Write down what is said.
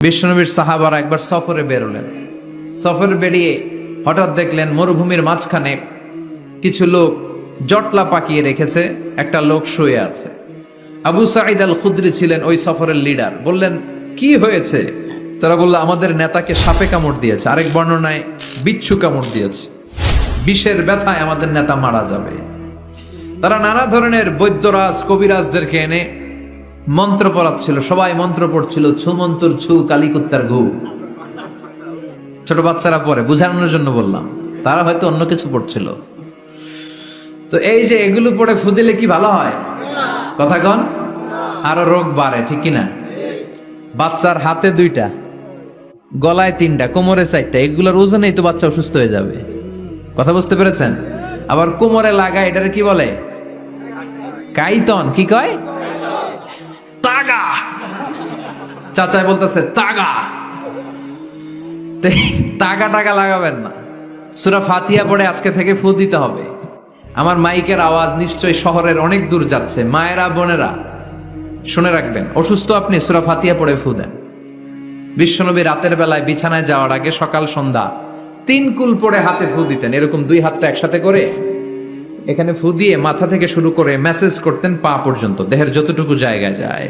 বিশ্বনবীর সাহাবারা একবার সফরে বেরোলেন। সফরে বেরিয়ে হঠাৎ দেখলেন মরুভূমির মাঝখানে কিছু লোক জটলা পাকিয়ে রেখেছে, একটা লোক শুয়ে আছে। আবু সাঈদ আল খুদরি ছিলেন ওই সফরের লিডার। বললেন, কি হয়েছে? তারা বলল, আমাদের নেতাকে সাপে কামড় দিয়েছে, আরেক বর্ণনায় বিচ্ছু কামড় দিয়েছে, বিষের ব্যথায় আমাদের নেতা মারা যাবে। তারা নানা ধরনের বৈদ্যরাজ কবিরাজদেরকে এনে মন্ত্র পড়াচ্ছিল, সবাই মন্ত্র পড়ছিল, ছু মন্তর ছু, কালিকুত্তার ঘু। ছোট বাচ্চারা পড়ে, বুঝানোর জন্য বললাম, তারা হয়তো অন্য কিছু পড়ছিল। তো এই যে এগুলো পড়ে ফু দিলে কি ভালো হয়? কথা কন, আরো রোগ বাড়ে, ঠিক কিনা? বাচ্চার হাতে 2টা, গলায় 3টা, কোমরে 4টা, এগুলোর ওজনেই তো বাচ্চা অসুস্থ হয়ে যাবে। কথা বুঝতে পেরেছেন? আবার কোমরে লাগায়, এটারে কি বলে? কাইতন। কি কয়? তাগা। চাচাই বলতেছে তাগা। তাগা টাগা লাগাবেন না, সূরা ফাতিহা পড়ে আজকে থেকে ফু দিতে হবে। আমার মাইকের আওয়াজ নিশ্চয়ই শহরের অনেক দূর যাচ্ছে, মায়েরা বোনেরা শুনে রাখবেন, অসুস্থ আপনি সূরা ফাতিহা পড়ে ফু দেন। বিশ্বনবী রাতের বেলায় বিছানায় যাওয়ার আগে সকাল সন্ধ্যা 3 কুল পড়ে হাতে ফু দিতেন, এরকম 2 হাতটা একসাথে করে এখানে ফু দিয়ে মাথা থেকে শুরু করে মেসেজ করতেন পা পর্যন্ত, দেহের যতটুকু জায়গা যায়।